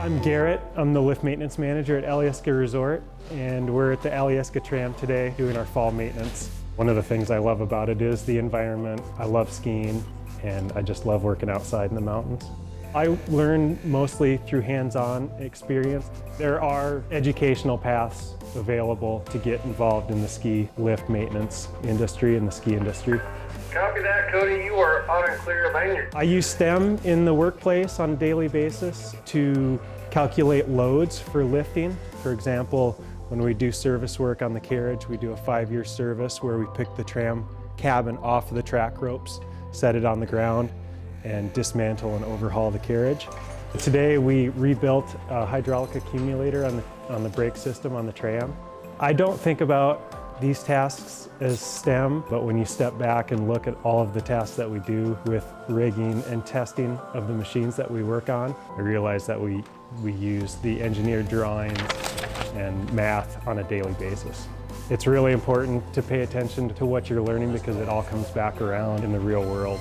I'm Garrett. I'm the lift maintenance manager at Alyeska Resort, and we're at the Alyeska tram today doing our fall maintenance. One of the things I love about it is the environment. I love skiing, and I just love working outside in the mountains. I learn mostly through hands-on experience. There are educational paths available to get involved in the ski lift maintenance industry and the ski industry. Copy that, Cody. You are on and clear of Anchorage. I use STEM in the workplace on a daily basis to calculate loads for lifting. For example, when we do service work on the carriage, we do a 5-year service where we pick the tram cabin off of the track ropes, set it on the ground, and dismantle and overhaul the carriage. Today we rebuilt a hydraulic accumulator on the brake system on the tram. I don't think about these tasks as STEM, but when you step back and look at all of the tasks that we do with rigging and testing of the machines that we work on, I realize that we use the engineered drawings and math on a daily basis. It's really important to pay attention to what you're learning because it all comes back around in the real world.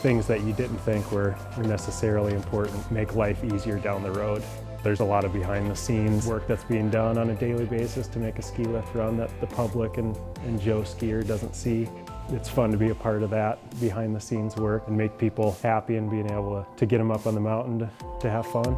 Things that you didn't think were necessarily important make life easier down the road. There's a lot of behind-the-scenes work that's being done on a daily basis to make a ski lift run that the public and Joe skier doesn't see. It's fun to be a part of that behind-the-scenes work and make people happy and being able to get them up on the mountain to have fun.